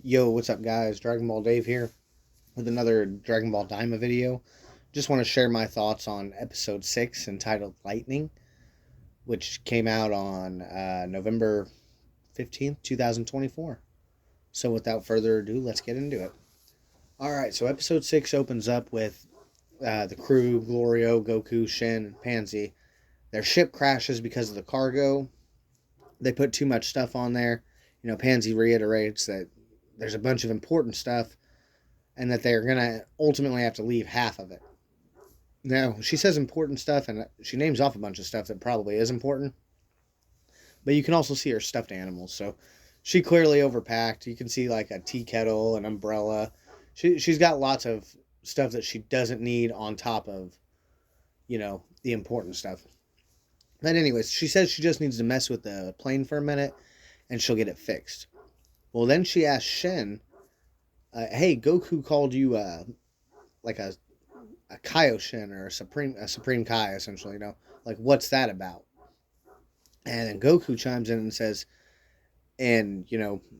Yo, what's up, guys? Dragon Ball Dave here with another Dragon Ball Daima video. Just want to share my thoughts on episode 6 entitled Lightning, which came out on November 15th, 2024. So, without further ado, let's get into it. Alright, so episode 6 opens up with the crew, Glorio, Goku, Shin, and Pansy. Their ship crashes because of the cargo. They put too much stuff on there. Pansy reiterates that there's a bunch of important stuff and that they're going to ultimately have to leave half of it. Now, she says important stuff, and she names off a bunch of stuff that probably is important, but you can also see her stuffed animals, so she clearly overpacked. You can see like a tea kettle, an umbrella. She's got lots of stuff that she doesn't need on top of, the important stuff. But anyways, she says she just needs to mess with the plane for a minute, and she'll get it fixed. Well, then she asks Shen, hey, Goku called you like a Kaioshin or a Supreme Kai, essentially, like what's that about? And then Goku chimes in and says, and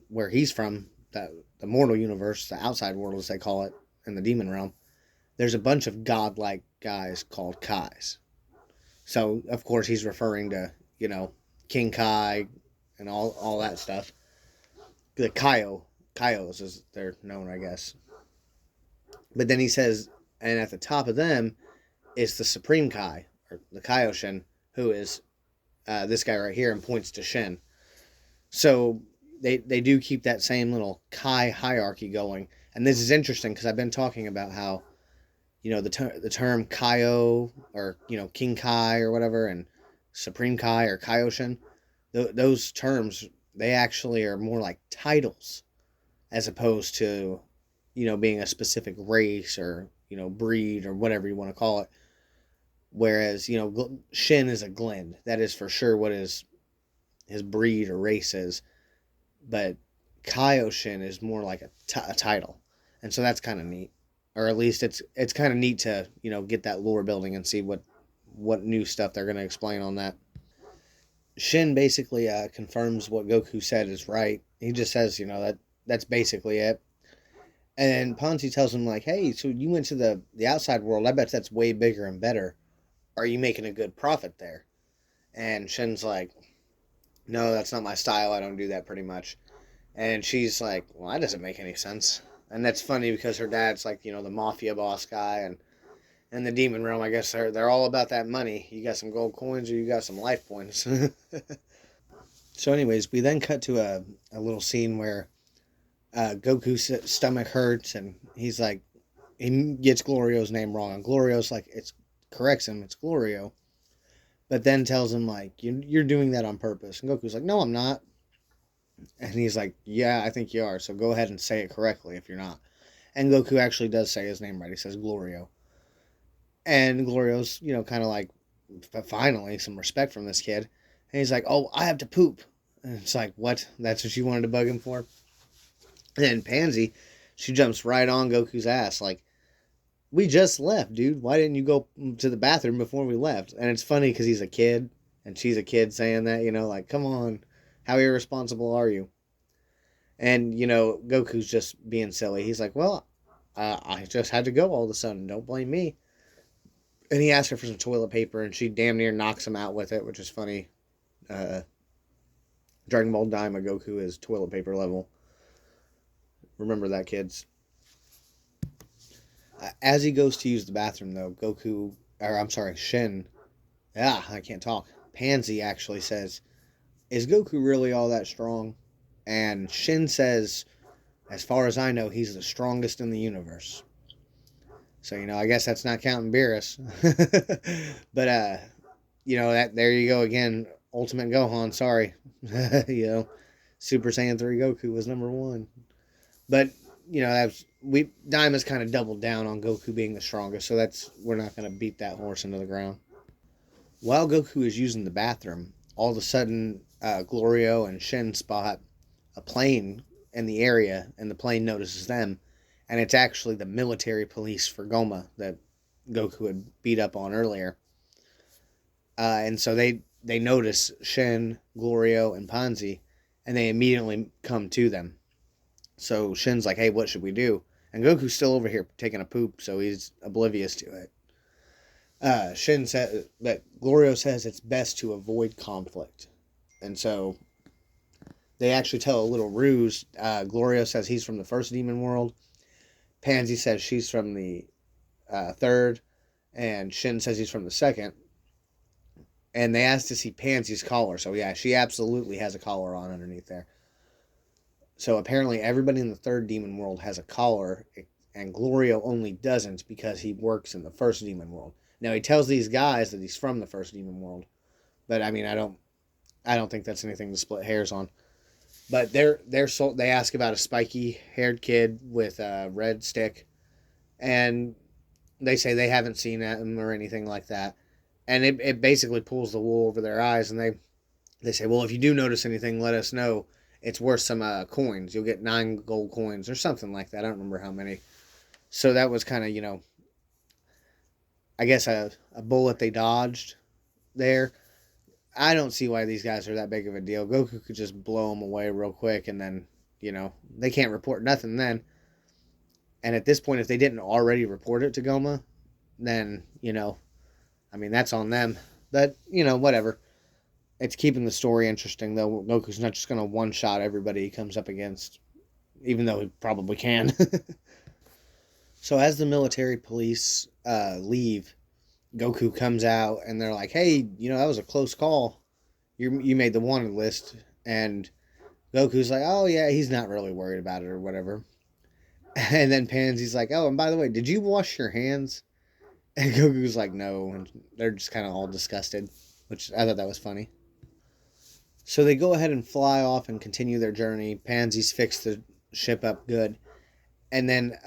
where he's from, the mortal universe, the outside world as they call it, in the demon realm, there's a bunch of godlike guys called Kais. So of course he's referring to King Kai and all that stuff. The Kaios as they're known, I guess. But then he says, and at the top of them is the Supreme Kai, or the Kaioshin, who is this guy right here, and points to Shin. So they do keep that same little Kai hierarchy going. And this is interesting because I've been talking about how, the term Kaio, or, King Kai or whatever, and Supreme Kai or Kaioshin, those terms, they actually are more like titles as opposed to, being a specific race or, breed or whatever you want to call it. Whereas, Shin is a Glen. That is for sure what his breed or race is. But Kaioshin is more like a title. And so that's kind of neat. Or at least it's kind of neat to, get that lore building and see what new stuff they're going to explain on that. Shin basically confirms what Goku said is right. He just says, that's basically it. And Pansy tells him, like, hey, so you went to the outside world. I bet that's way bigger and better. Are you making a good profit there? And Shin's like, no, that's not my style. I don't do that pretty much. And she's like, well, that doesn't make any sense. And that's funny because her dad's like, the mafia boss guy. And in the demon realm, I guess they're all about that money. You got some gold coins or you got some life points. So anyways, we then cut to a little scene where Goku's stomach hurts, and he's like, he gets Glorio's name wrong, and Glorio's like, corrects him, it's Glorio, but then tells him like, you're doing that on purpose, and Goku's like, no, I'm not, and he's like, yeah, I think you are, so go ahead and say it correctly if you're not, and Goku actually does say his name right. He says Glorio, and Glorio's kind of like, finally some respect from this kid, and he's like, oh, I have to poop, and it's like, what? That's what you wanted to bug him for? And then Pansy, she jumps right on Goku's ass, like, we just left, dude. Why didn't you go to the bathroom before we left? And it's funny because he's a kid, and she's a kid saying that, like, come on, how irresponsible are you? And, Goku's just being silly. He's like, well, I just had to go all of a sudden. Don't blame me. And he asks her for some toilet paper, and she damn near knocks him out with it, which is funny. Dragon Ball Daima Goku is toilet paper level. Remember that, kids. As he goes to use the bathroom, though, Shin, I can't talk. Pansy actually says, is Goku really all that strong? And Shin says, as far as I know, he's the strongest in the universe. So, I guess that's not counting Beerus. But, that there you go again. Ultimate Gohan, sorry. Super Saiyan 3 Goku was number 1. But, Daima's kind of doubled down on Goku being the strongest, so we're not going to beat that horse into the ground. While Goku is using the bathroom, all of a sudden, Glorio and Shin spot a plane in the area, and the plane notices them, and it's actually the military police for Goma that Goku had beat up on earlier. And so they notice Shin, Glorio, and Pansy, and they immediately come to them. So Shin's like, hey, what should we do? And Goku's still over here taking a poop, so he's oblivious to it. Shin said that Glorio says it's best to avoid conflict. And so they actually tell a little ruse. Glorio says he's from the first demon world. Pansy says she's from the third. And Shin says he's from the second. And they asked to see Pansy's collar. So yeah, she absolutely has a collar on underneath there. So apparently everybody in the third demon world has a collar. And Glorio only doesn't because he works in the first demon world. Now he tells these guys that he's from the first demon world. But I mean, I don't think that's anything to split hairs on. But they ask about a spiky haired kid with a red stick, and they say they haven't seen him or anything like that. And it basically pulls the wool over their eyes, and they say, well, if you do notice anything, let us know. It's worth some coins. You'll get 9 gold coins or something like that. I don't remember how many. So that was kind of, I guess a bullet they dodged there. I don't see why these guys are that big of a deal. Goku could just blow them away real quick, and then, they can't report nothing then. And at this point, if they didn't already report it to Goma, then, I mean, that's on them. But, whatever. It's keeping the story interesting, though. Goku's not just going to one-shot everybody he comes up against, even though he probably can. So as the military police leave, Goku comes out, and they're like, hey, that was a close call. You made the wanted list. And Goku's like, oh, yeah, he's not really worried about it or whatever. And then Pansy's like, oh, and by the way, did you wash your hands? And Goku's like, no. And they're just kind of all disgusted, which I thought that was funny. So they go ahead and fly off and continue their journey. Pansy's fixed the ship up good. And then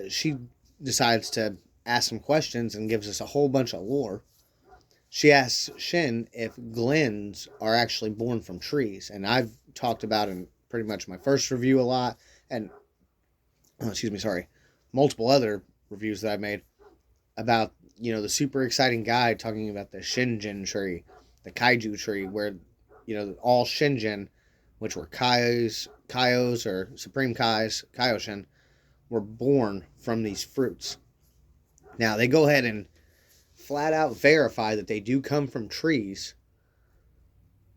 she decides to ask some questions and gives us a whole bunch of lore. She asks Shin if glens are actually born from trees. And I've talked about in pretty much my first review a lot. And, multiple other reviews that I've made about, the super exciting guide talking about the Shinjin tree, the Kaiju tree, where, all Shinjin, which were Kaios or Supreme Kais, Kaioshin, were born from these fruits. Now, they go ahead and flat out verify that they do come from trees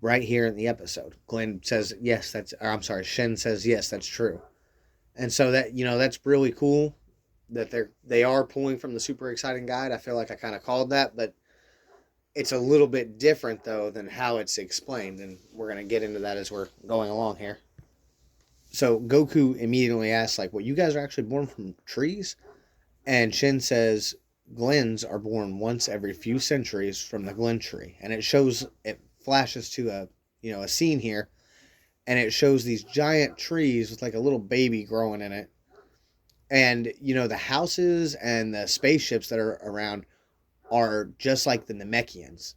right here in the episode. Shin says, yes, that's true. And so that, that's really cool that they are pulling from the super exciting guide. I feel like I kind of called that, but it's a little bit different, though, than how it's explained. And we're going to get into that as we're going along here. So Goku immediately asks, like, well, you guys are actually born from trees? And Shin says, glens are born once every few centuries from the glen tree. And it flashes to a scene here. And it shows these giant trees with like a little baby growing in it. And, the houses and the spaceships that are around are just like the Namekians.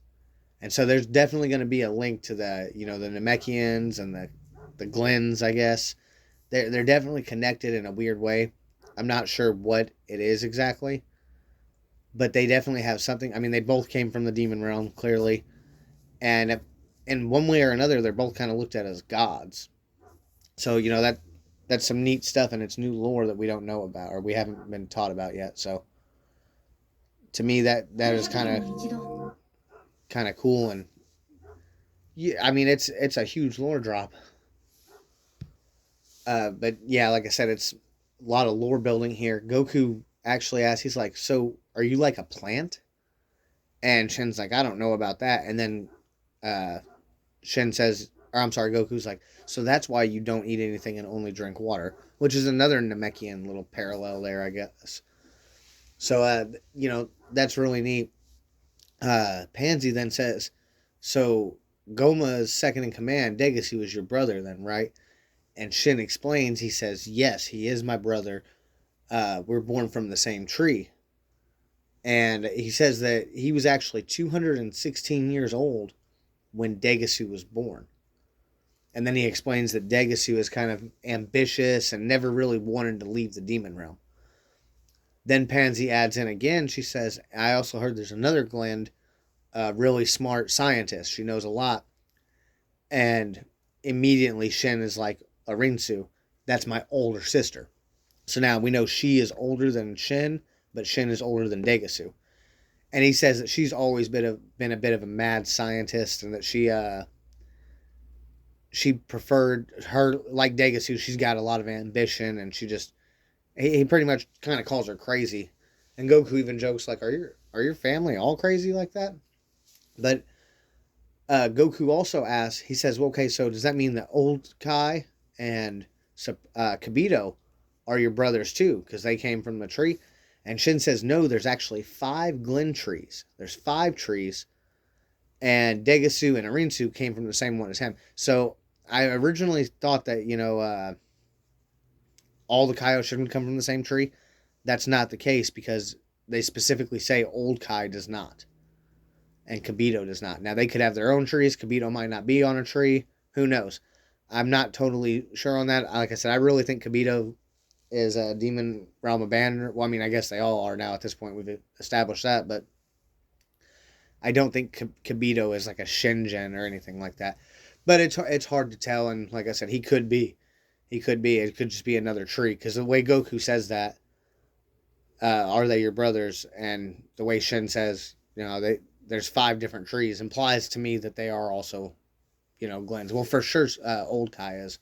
And so there's definitely going to be a link to the Namekians and the glens, I guess. They're definitely connected in a weird way. I'm not sure what it is exactly. But they definitely have something. I mean, they both came from the demon realm, clearly. And in one way or another, they're both kind of looked at as gods. So, that's some neat stuff, and it's new lore that we don't know about, or we haven't been taught about yet. So, to me, that is kind of cool, and yeah, I mean, it's a huge lore drop. But yeah, like I said, it's a lot of lore building here. Goku actually asks, he's like, so are you like a plant? And Shin's like, I don't know about that. And then Goku's like, so that's why you don't eat anything and only drink water, which is another Namekian little parallel there, I guess. So, that's really neat. Pansy then says, so Goma's second in command, Degasu, was your brother then, right? And Shin explains, he says, yes, he is my brother. We're born from the same tree. And he says that he was actually 216 years old when Degasu was born. And then he explains that Degasu is kind of ambitious and never really wanted to leave the demon realm. Then Pansy adds in again, she says, I also heard there's another Glen, really smart scientist. She knows a lot. And immediately Shin is like, Arinsu. That's my older sister. So now we know she is older than Shin, but Shin is older than Degasu. And he says that she's always been a bit of a mad scientist, and that she preferred her, like Degasu. She's got a lot of ambition, and he pretty much kind of calls her crazy. And Goku even jokes like, are your family all crazy like that?" But Goku also asks, he says, well, okay, so does that mean that Old Kai and Kibito are your brothers too? Because they came from the tree. And Shin says, no, there's actually 5 Glen trees. There's 5 trees. And Degasu and Arinsu came from the same one as him. So I originally thought that, all the Kaioshin come from the same tree. That's not the case, because they specifically say Old Kai does not. And Kibito does not. Now, they could have their own trees. Kibito might not be on a tree. Who knows? I'm not totally sure on that. Like I said, I really think Kibito is a Demon Realm Abandoner. Well, I mean, I guess they all are now at this point. We've established that. But I don't think Kibito is like a Shingen or anything like that. But it's hard to tell. And like I said, he could be. He could be. It could just be another tree. Because the way Goku says that, are they your brothers? And the way Shin says, there's 5 different trees, implies to me that they are also, Glens. Well, for sure, Old Kai is.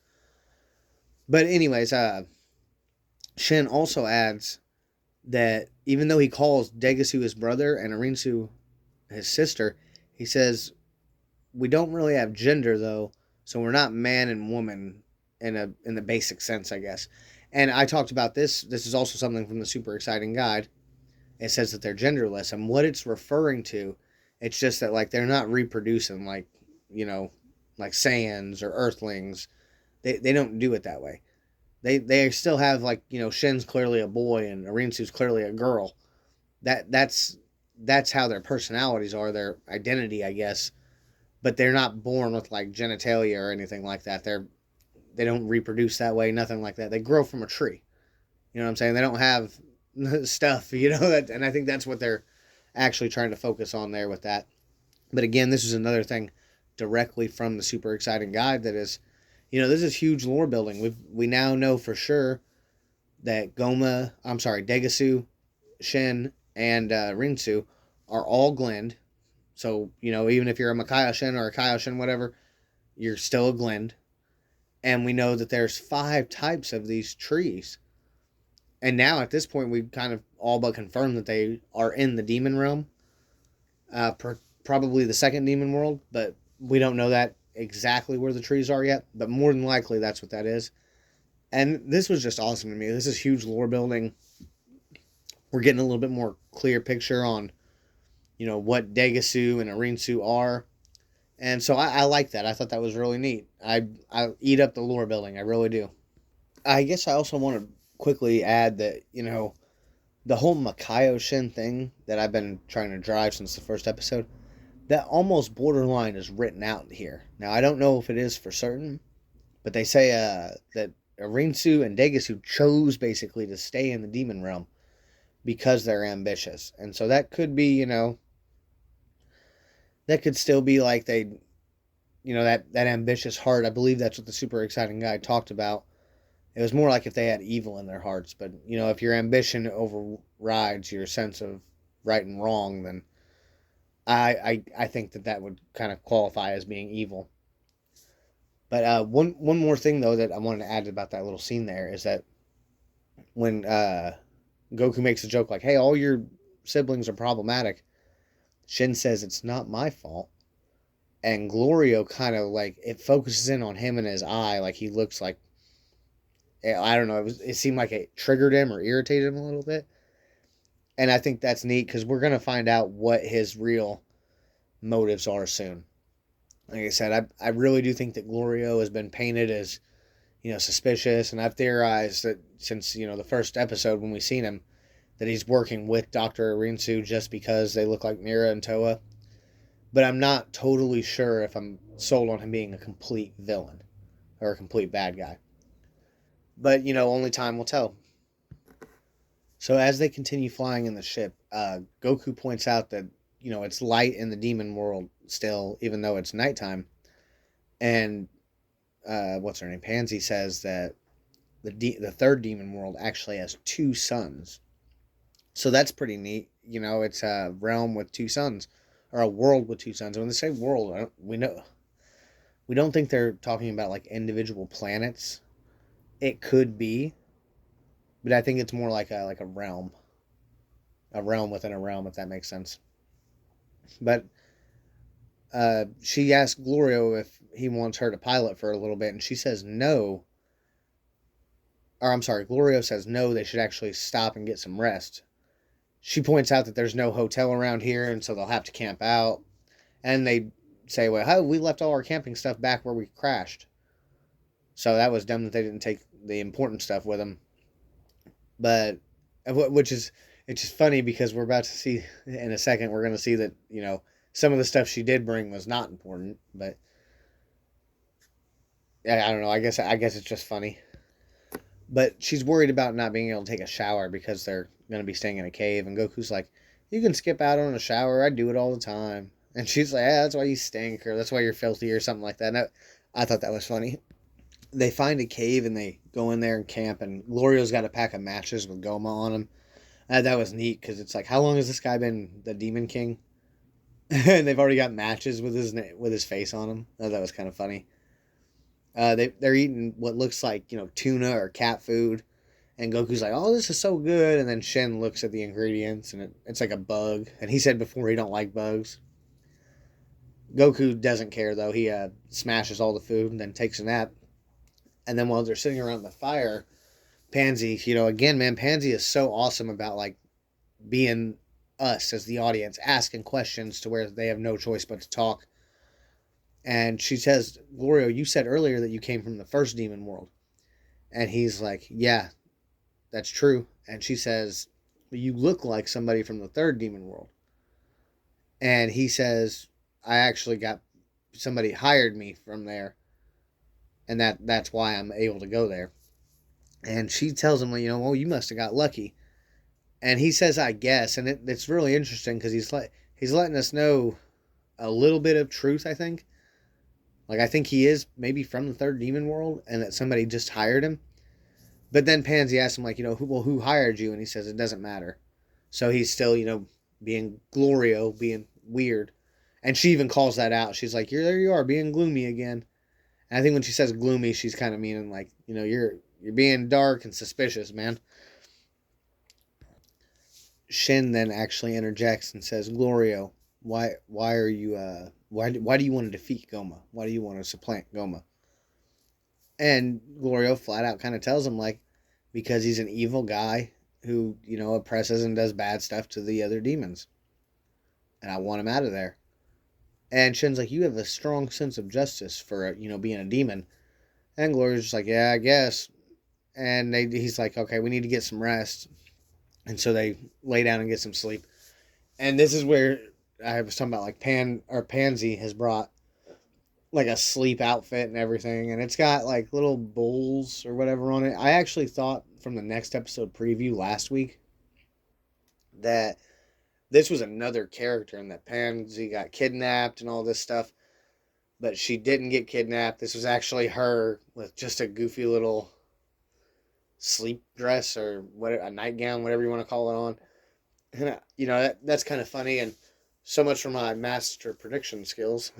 But anyways, Shin also adds that even though he calls Degasu his brother and Arinsu his sister, he says, we don't really have gender, though, so we're not man and woman in the basic sense, I guess. And I talked about this. This is also something from the Super Exciting Guide. It says that they're genderless, and what it's referring to, it's just that, like, they're not reproducing like, like Saiyans or Earthlings. They don't do it that way. They still have, like, Shin's clearly a boy and Arinsu's clearly a girl. That's how their personalities are, their identity, I guess. But they're not born with, like, genitalia or anything like that. They don't reproduce that way, nothing like that. They grow from a tree. You know what I'm saying? They don't have stuff, that, and I think that's what they're actually trying to focus on there with that. But again, this is another thing directly from the Super Exciting Guide that is, this is huge lore building. We now know for sure that Degasu, Shin, and Rinsu are all Glend. So, even if you're a Makaioshin or a Kaioshin, whatever, you're still a Glend. And we know that there's 5 types of these trees. And now at this point, we've kind of all but confirmed that they are in the demon realm. Probably the second demon world, but we don't know that exactly where the trees are yet. But more than likely, that's what that is. And this was just awesome to me. This is huge lore building. We're getting a little bit more clear picture on, what Degasu and Arinsu are. And so I like that. I thought that was really neat. I eat up the lore building. I really do. I guess I also want to quickly add that, the whole Makaio Shin thing that I've been trying to drive since the first episode, that almost borderline is written out here. Now, I don't know if it is for certain, but they say that Arinsu and Degasu chose basically to stay in the demon realm because they're ambitious. And so that could be, that could still be like they, that ambitious heart. I believe that's what the Super Exciting Guy talked about. It was more like if they had evil in their hearts. But, if your ambition overrides your sense of right and wrong, then I think that would kind of qualify as being evil. But one more thing, though, that I wanted to add about that little scene there is that when Goku makes a joke like, hey, all your siblings are problematic, Shin says it's not my fault. And Glorio kind of like, it focuses in on him and his eye, like he looks like, I don't know, it seemed like it triggered him or irritated him a little bit. And I think that's neat because we're going to find out what his real motives are soon. Like I said, I really do think that Glorio has been painted as, suspicious. And I've theorized that since, the first episode when we seen him, that he's working with Dr. Arinsu just because they look like Mira and Toa. But I'm not totally sure if I'm sold on him being a complete villain or a complete bad guy. But, only time will tell. So as they continue flying in the ship, Goku points out that, it's light in the demon world still, even though it's nighttime. And, what's her name? Pansy says that the third demon world actually has two suns. So that's pretty neat. It's a realm with two suns, or a world with two suns. And when they say world, we don't think they're talking about like individual planets. It could be, but I think it's more like a realm within a realm, if that makes sense. But she asked Glorio if he wants her to pilot for a little bit, and she says no. Or I'm sorry, Glorio says no. They should actually stop and get some rest. She points out that there's no hotel around here, and so they'll have to camp out. And they say, well, how we left all our camping stuff back where we crashed. So that was dumb that they didn't take the important stuff with them. But which is it's just funny because we're about to see in a second, we're going to see that some of the stuff she did bring was not important. But yeah, I don't know. I guess it's just funny. But she's worried about not being able to take a shower because they're going to be staying in a cave. And Goku's like, you can skip out on a shower. I do it all the time. And she's like, yeah, that's why you stink, or that's why you're filthy, or something like that. And I thought that was funny. They find a cave and they go in there and camp. And Glorio's got a pack of matches with Goma on him. That was neat because it's like, how long has this guy been the Demon King? And they've already got matches with his face on them. That was kind of funny. They're eating what looks like tuna or cat food, and Goku's like, "Oh, this is so good," and then Shen looks at the ingredients, and it's like a bug. And he said before he don't like bugs. Goku doesn't care though. He smashes all the food and then takes a nap. And then while they're sitting around the fire, Pansy, again, man, Pansy is so awesome about like being us as the audience, asking questions to where they have no choice but to talk. And she says, Glorio, you said earlier that you came from the first demon world. And he's like, yeah, that's true. And she says, you look like somebody from the third demon world. And he says, I actually got somebody hired me from there. And that's why I'm able to go there. And she tells him, well, you must have got lucky. And he says, I guess. And it's really interesting because he's letting us know a little bit of truth, I think. Like, I think he is maybe from the third demon world and that somebody just hired him. But then Pansy asks him, like, who hired you? And he says it doesn't matter. So he's still, being Glorio, being weird. And she even calls that out. She's like, there you are, being gloomy again. And I think when she says gloomy, she's kind of meaning, like, you're being dark and suspicious, man. Shin then actually interjects and says, Glorio, why are you, why do you want to defeat Goma? Why do you want to supplant Goma? And Glorio flat out kind of tells him, like, because he's an evil guy who, oppresses and does bad stuff to the other demons. And I want him out of there. And Shin's like, you have a strong sense of justice for, being a demon. And Glorio's just like, yeah, I guess. And he's like, okay, we need to get some rest. And so they lay down and get some sleep. And this is where I was talking about, like, Pansy has brought like a sleep outfit and everything, and it's got like little bowls or whatever on it. I actually thought from the next episode preview last week that this was another character and that Pansy got kidnapped and all this stuff, but she didn't get kidnapped. This was actually her with just a goofy little sleep dress or what, a nightgown, whatever you want to call it on. And that's kind of funny, and so much for my master prediction skills.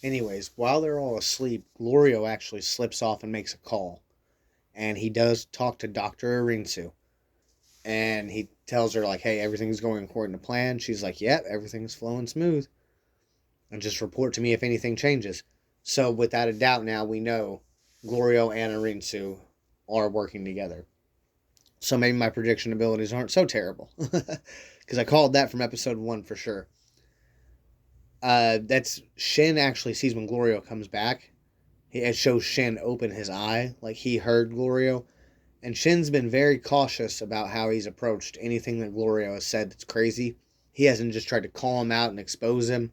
Anyways, while they're all asleep, Glorio actually slips off and makes a call. And he does talk to Dr. Arinsu. And he tells her, like, hey, everything's going according to plan. She's like, yep, everything's flowing smooth. And just report to me if anything changes. So, without a doubt now, we know Glorio and Arinsu are working together. So maybe my prediction abilities aren't so terrible. Because I called that from episode 1 for sure. That's Shin actually sees when Glorio comes back. It shows Shin open his eye, like he heard Glorio. And Shin's been very cautious about how he's approached anything that Glorio has said that's crazy. He hasn't just tried to call him out and expose him.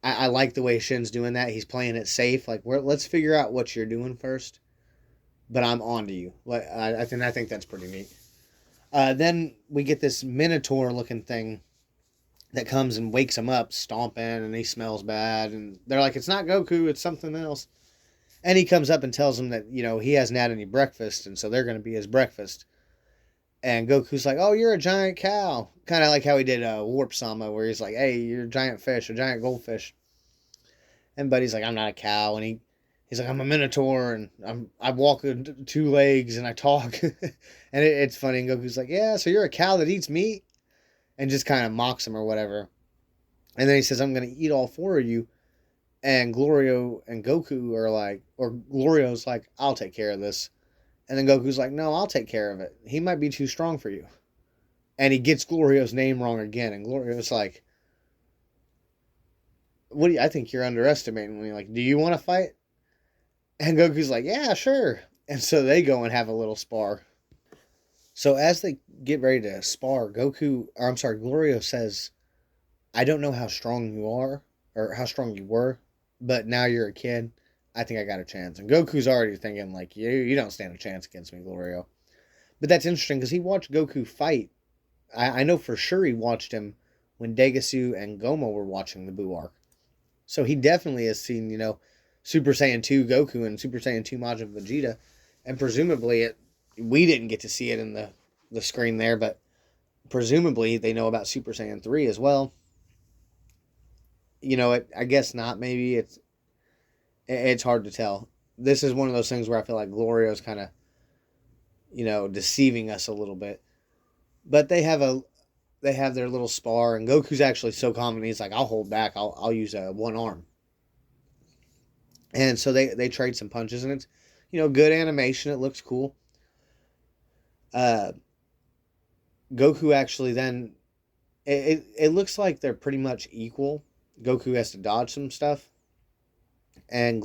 I like the way Shin's doing that. He's playing it safe. Like, let's figure out what you're doing first. But I'm on to you. I think that's pretty neat. Then we get this Minotaur-looking thing that comes and wakes him up, stomping, and he smells bad. And they're like, it's not Goku, it's something else. And he comes up and tells him that, he hasn't had any breakfast, and so they're going to be his breakfast. And Goku's like, oh, you're a giant cow. Kind of like how he did Warp Sama, where he's like, hey, you're a giant fish, a giant goldfish. And Buddy's like, I'm not a cow. And he's like, I'm a minotaur, and I walk on 2 legs, and I talk. And it's funny. And Goku's like, yeah, so you're a cow that eats meat? And just kind of mocks him or whatever. And then he says, I'm going to eat all 4 of you. And Glorio and Goku are like, or Glorio's like, I'll take care of this. And then Goku's like, no, I'll take care of it. He might be too strong for you. And he gets Glorio's name wrong again. And Glorio's like, I think you're underestimating me. Like, do you want to fight? And Goku's like, yeah, sure. And so they go and have a little spar. So as they get ready to spar, Glorio says, I don't know how strong you are, or how strong you were, but now you're a kid. I think I got a chance. And Goku's already thinking, like, you don't stand a chance against me, Glorio. But that's interesting, because he watched Goku fight. I know for sure he watched him when Degasu and Goma were watching the Buu arc. So he definitely has seen, Super Saiyan 2 Goku and Super Saiyan 2 Majin Vegeta. And presumably, we didn't get to see it in the screen there, but presumably they know about Super Saiyan 3 as well. I guess not. Maybe it's hard to tell. This is one of those things where I feel like Glorio's kind of, deceiving us a little bit. But they have their little spar, and Goku's actually so calm, and he's like, I'll hold back. I'll use one arm. And so they trade some punches, and it's, good animation. It looks cool. Goku actually then, it looks like they're pretty much equal. Goku has to dodge some stuff. And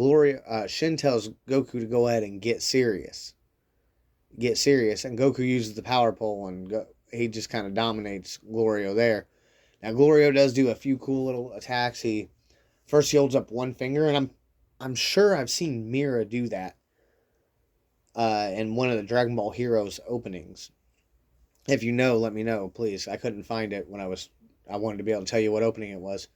Shin tells Goku to go ahead and get serious. And Goku uses the power pole, and he just kind of dominates Glorio there. Now, Glorio does do a few cool little attacks. He holds up one finger, and I'm sure I've seen Mira do that in one of the Dragon Ball Heroes openings. If you know, let me know, please. I couldn't find it when I wanted to be able to tell you what opening it was.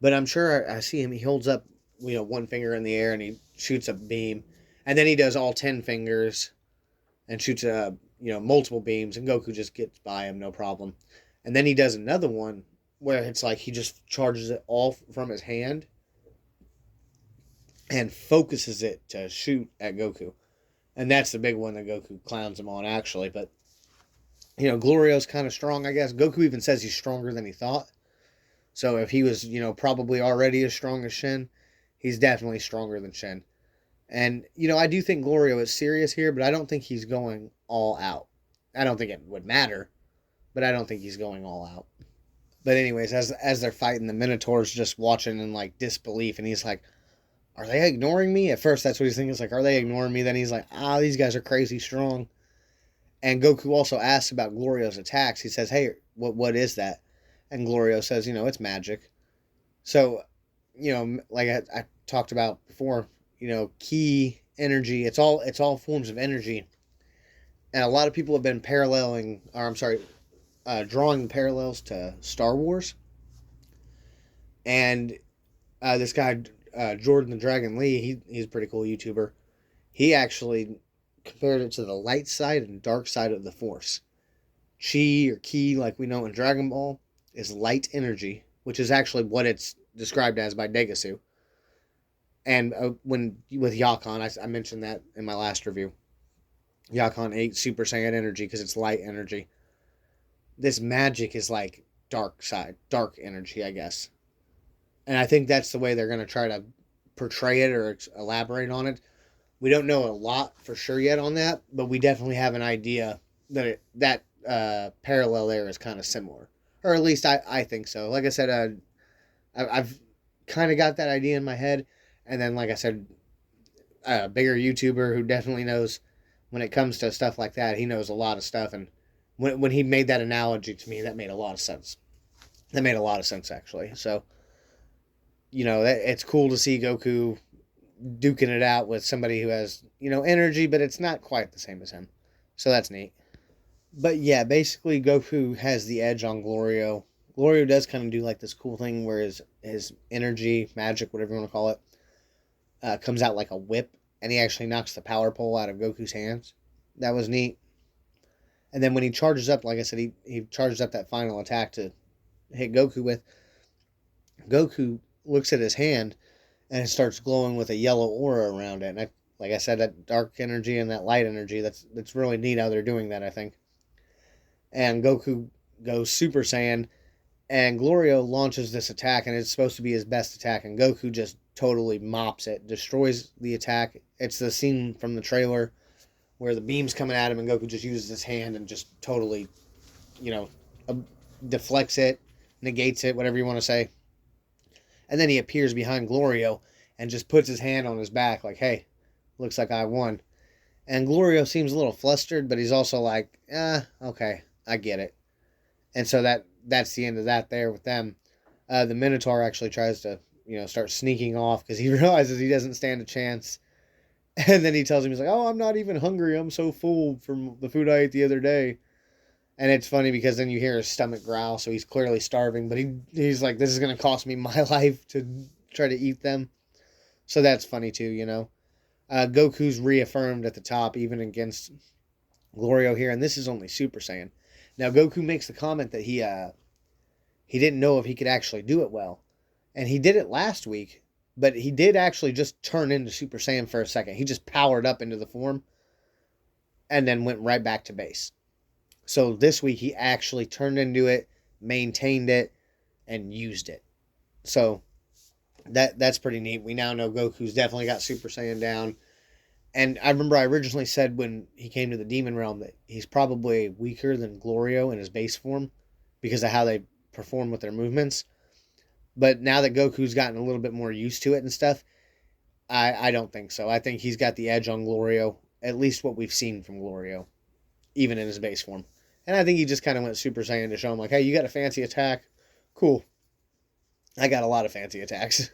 But I'm sure I see him. He holds up, one finger in the air, and he shoots a beam. And then he does all 10 fingers and shoots multiple beams, and Goku just gets by him, no problem. And then he does another one where it's like he just charges it all from his hand and focuses it to shoot at Goku. And that's the big one that Goku clowns him on, actually. But, Glorio's kind of strong, I guess. Goku even says he's stronger than he thought. So if he was, probably already as strong as Shin, he's definitely stronger than Shin. And, I do think Glorio is serious here, but I don't think he's going all out. I don't think it would matter, but I don't think he's going all out. But anyways, as they're fighting, the Minotaur's just watching in, like, disbelief, and he's like, are they ignoring me? At first, that's what he's thinking. It's like, are they ignoring me? Then he's like, these guys are crazy strong. And Goku also asks about Glorio's attacks. He says, hey, what is that? And Glorio says, it's magic. So, like I talked about before, ki, energy, it's all forms of energy. And a lot of people have been drawing parallels to Star Wars. And this guy, Jordan the Dragon Lee, he's a pretty cool YouTuber. He actually compared it to the light side and dark side of the Force. Chi, or ki, like we know in Dragon Ball, is light energy, which is actually what it's described as by Degasu. And with Yakon, I mentioned that in my last review. Yakon ate Super Saiyan energy because it's light energy. This magic is like dark energy, I guess. And I think that's the way they're going to try to portray it or elaborate on it. We don't know a lot for sure yet on that, but we definitely have an idea that that parallel there is kind of similar. Or at least I think so. Like I said, I've kind of got that idea in my head. And then, like I said, a bigger YouTuber who definitely knows when it comes to stuff like that. He knows a lot of stuff. And when he made that analogy to me, that made a lot of sense. That made a lot of sense, actually. So, it's cool to see Goku duking it out with somebody who has, energy, but it's not quite the same as him. So that's neat. But yeah, basically Goku has the edge on Glorio. Glorio does kind of do like this cool thing where his energy, magic, whatever you want to call it, comes out like a whip, and he actually knocks the power pole out of Goku's hands. That was neat. And then when he charges up, like I said, he charges up that final attack to hit Goku with. Goku looks at his hand, and it starts glowing with a yellow aura around it. And like I said, that dark energy and that light energy, that's really neat how they're doing that, I think. And Goku goes Super Saiyan, and Glorio launches this attack, and it's supposed to be his best attack, and Goku just totally mops it, destroys the attack. It's the scene from the trailer where the beam's coming at him, and Goku just uses his hand and just totally, you know, deflects it, negates it, whatever you want to say. And then he appears behind Glorio and just puts his hand on his back like, hey, looks like I won. And Glorio seems a little flustered, but he's also like, okay, I get it. And so that's the end of that there with them. The Minotaur actually tries to, start sneaking off because he realizes he doesn't stand a chance. And then he tells him, he's like, oh, I'm not even hungry. I'm so full from the food I ate the other day. And it's funny because then you hear his stomach growl, so he's clearly starving. But he's like, this is going to cost me my life to try to eat them. So that's funny too, Goku's reaffirmed at the top, even against Glorio here. And this is only Super Saiyan. Now, Goku makes the comment that he didn't know if he could actually do it well. And he did it last week, but he did actually just turn into Super Saiyan for a second. He just powered up into the form and then went right back to base. So this week he actually turned into it, maintained it, and used it. So that's pretty neat. We now know Goku's definitely got Super Saiyan down. And I remember I originally said when he came to the Demon Realm that he's probably weaker than Glorio in his base form because of how they perform with their movements. But now that Goku's gotten a little bit more used to it and stuff, I don't think so. I think he's got the edge on Glorio, at least what we've seen from Glorio, even in his base form. And I think he just kind of went Super Saiyan to show him, like, hey, you got a fancy attack? Cool. I got a lot of fancy attacks.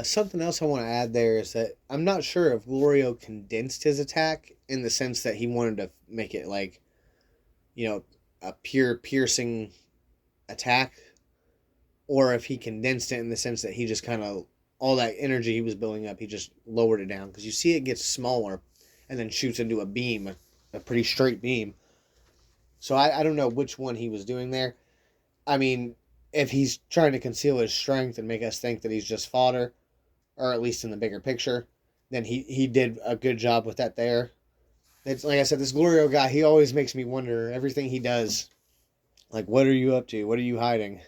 Something else I want to add there is that I'm not sure if Glorio condensed his attack in the sense that he wanted to make it like, a pure piercing attack, or if he condensed it in the sense that he just kind of, all that energy he was building up, he just lowered it down. Because you see it gets smaller and then shoots into a beam, a pretty straight beam. So I don't know which one he was doing there. I mean, if he's trying to conceal his strength and make us think that he's just fodder, or at least in the bigger picture, then he did a good job with that there. It's like I said, this Glorio guy, he always makes me wonder everything he does. Like, what are you up to? What are you hiding?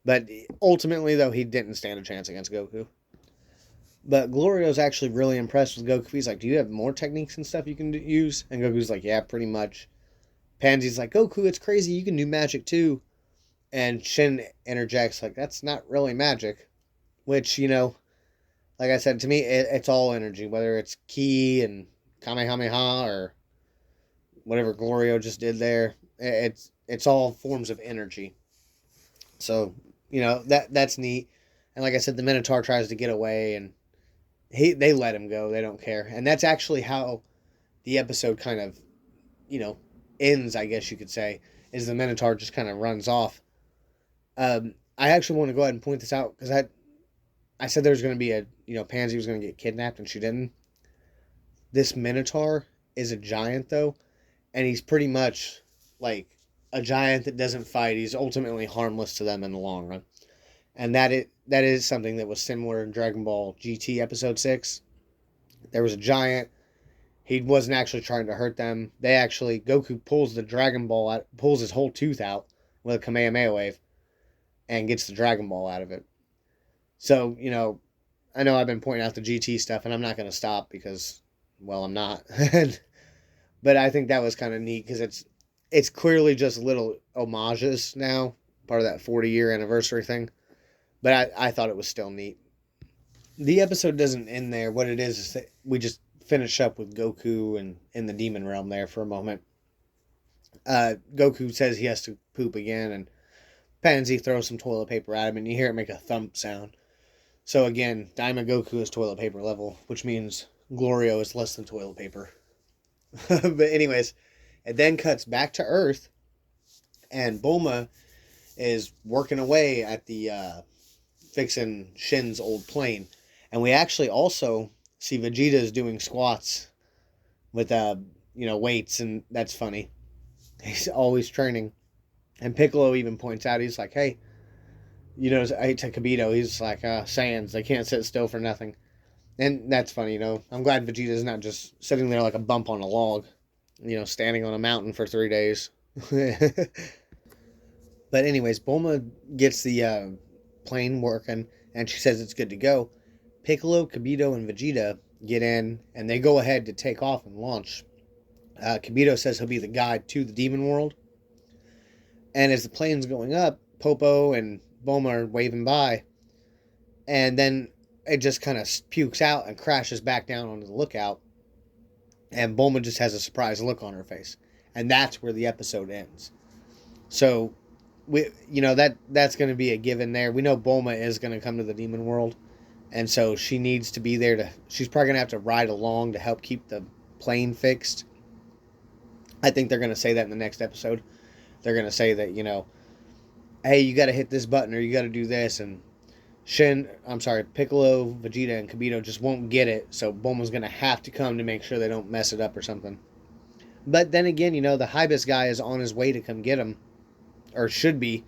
But ultimately, though, he didn't stand a chance against Goku. But Glorio's actually really impressed with Goku. He's like, do you have more techniques and stuff you can use? And Goku's like, yeah, pretty much. Pansy's like, Goku, it's crazy. You can do magic, too. And Shin interjects, like, that's not really magic. Which, like I said, to me, it's all energy. Whether it's Ki and Kamehameha or whatever Glorio just did there. It's all forms of energy. So, that's neat. And like I said, the Minotaur tries to get away, and they let him go. They don't care. And that's actually how the episode kind of, ends, I guess you could say, is the Minotaur just kind of runs off. I actually want to go ahead and point this out, because I said there's going to be Pansy was going to get kidnapped, and she didn't. This Minotaur is a giant, though, and he's pretty much like a giant that doesn't fight. He's ultimately harmless to them in the long run. And that is something that was similar in Dragon Ball GT Episode 6. There was a giant. He wasn't actually trying to hurt them. Goku pulls the Dragon Ball out, pulls his whole tooth out with a Kamehameha wave, and gets the Dragon Ball out of it. So, I know I've been pointing out the GT stuff, and I'm not going to stop because, well, I'm not. But I think that was kind of neat because it's clearly just little homages now, part of that 40-year anniversary thing. But I thought it was still neat. The episode doesn't end there. What it is that we just finish up with Goku and in the Demon Realm there for a moment. Goku says he has to poop again, and Pansy throws some toilet paper at him, and you hear it make a thump sound. So again, Daima Goku is toilet paper level, which means Glorio is less than toilet paper. But anyways, it then cuts back to Earth, and Bulma is working away at the fixing Shin's old plane. And we actually also see Vegeta's doing squats with weights, and that's funny. He's always training. And Piccolo even points out, he's like, hey, to Kibito, he's like, Saiyans, they can't sit still for nothing. And that's funny, I'm glad Vegeta's not just sitting there like a bump on a log, standing on a mountain for 3 days. But anyways, Bulma gets the plane working, and she says it's good to go. Piccolo, Kibito, and Vegeta get in, and they go ahead to take off and launch. Kibito says he'll be the guide to the demon world. And as the plane's going up, Popo and Bulma are waving by. And then it just kind of pukes out and crashes back down onto the lookout. And Bulma just has a surprised look on her face. And that's where the episode ends. So, that's going to be a given there. We know Bulma is going to come to the demon world. And so she needs to be there she's probably going to have to ride along to help keep the plane fixed. I think they're going to say that in the next episode. They're going to say that, hey, you got to hit this button or you got to do this. And Piccolo, Vegeta, and Kibito just won't get it. So Bulma's going to have to come to make sure they don't mess it up or something. But then again, the Hibis guy is on his way to come get him. Or should be.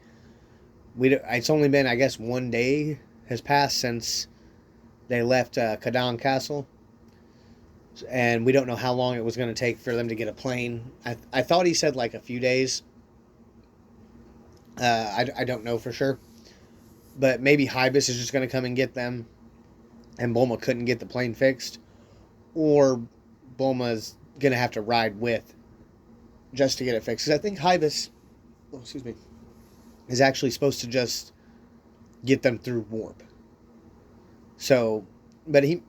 It's only been, I guess, 1 day has passed since they left Kadan Castle. And we don't know how long it was going to take for them to get a plane. I thought he said like a few days. I don't know for sure. But maybe Hibis is just going to come and get them. And Bulma couldn't get the plane fixed. Or Bulma's going to have to ride with just to get it fixed. Because I think Hibis, is actually supposed to just get them through warp. So, but he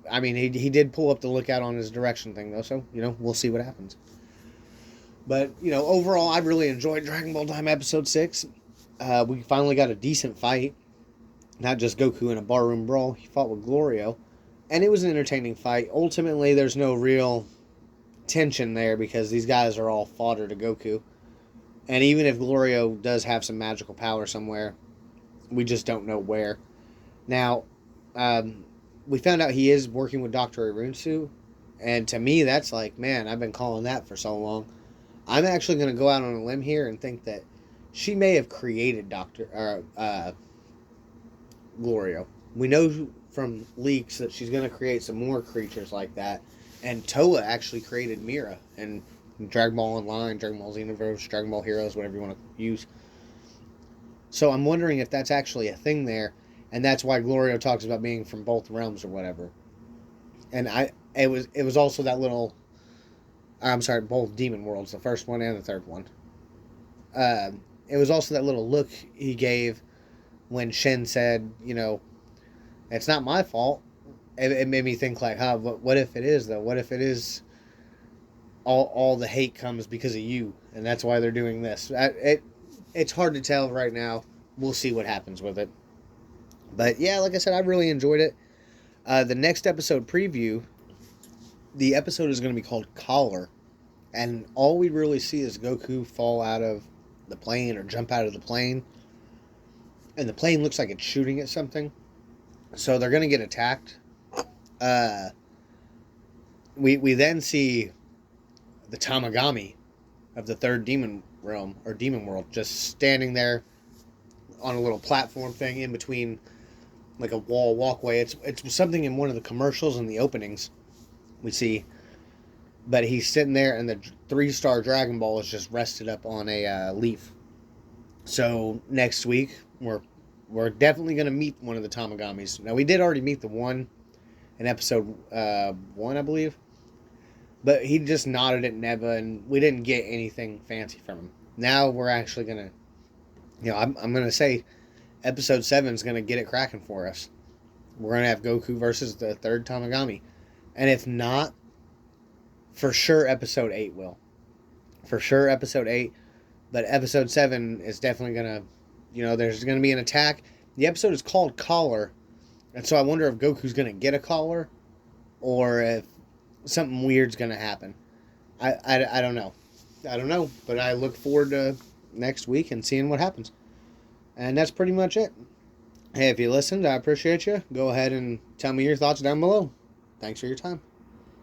did pull up the lookout on his direction thing, though. So, we'll see what happens. But, overall, I really enjoyed Dragon Ball Daima Episode 6. We finally got a decent fight. Not just Goku in a barroom brawl. He fought with Glorio. And it was an entertaining fight. Ultimately, there's no real tension there because these guys are all fodder to Goku. And even if Glorio does have some magical power somewhere, we just don't know where. Now, we found out he is working with Dr. Irunsu. And to me, that's like, man, I've been calling that for so long. I'm actually going to go out on a limb here and think that she may have created Glorio. We know from leaks that she's going to create some more creatures like that. And Toa actually created Mira and Dragon Ball Online, Dragon Ball Xenoverse, Dragon Ball Heroes, whatever you want to use. So I'm wondering if that's actually a thing there, and that's why Glorio talks about being from both realms or whatever. And it was also that little, both demon worlds, the first one and the third one. It was also that little look he gave when Shen said, it's not my fault. It made me think like, what if it is though? What if it is all the hate comes because of you, and that's why they're doing this? It's hard to tell right now. We'll see what happens with it. But yeah, like I said, I really enjoyed it. The next episode preview, the episode is going to be called Collar, and all we really see is Goku fall out of the plane or jump out of the plane, and the plane looks like it's shooting at something, so they're going to get attacked. We then see the Tamagami of the third demon realm or demon world just standing there on a little platform thing in between like a wall walkway. It's something in one of the commercials and the openings we see, but he's sitting there and the 3-star Dragon Ball is just rested up on a leaf. So next week we're definitely going to meet one of the Tamagamis. Now we did already meet the one in episode 1, I believe. But he just nodded at Neva, and we didn't get anything fancy from him. Now we're actually going to, I'm going to say episode 7 is going to get it cracking for us. We're going to have Goku versus the third Tamagami. And if not, for sure episode 8 will. For sure episode 8. But episode 7 is definitely going to, there's going to be an attack. The episode is called Collar. And so I wonder if Goku's going to get a collar or if something weird's going to happen. I don't know. I don't know. But I look forward to next week and seeing what happens. And that's pretty much it. Hey, if you listened, I appreciate you. Go ahead and tell me your thoughts down below. Thanks for your time.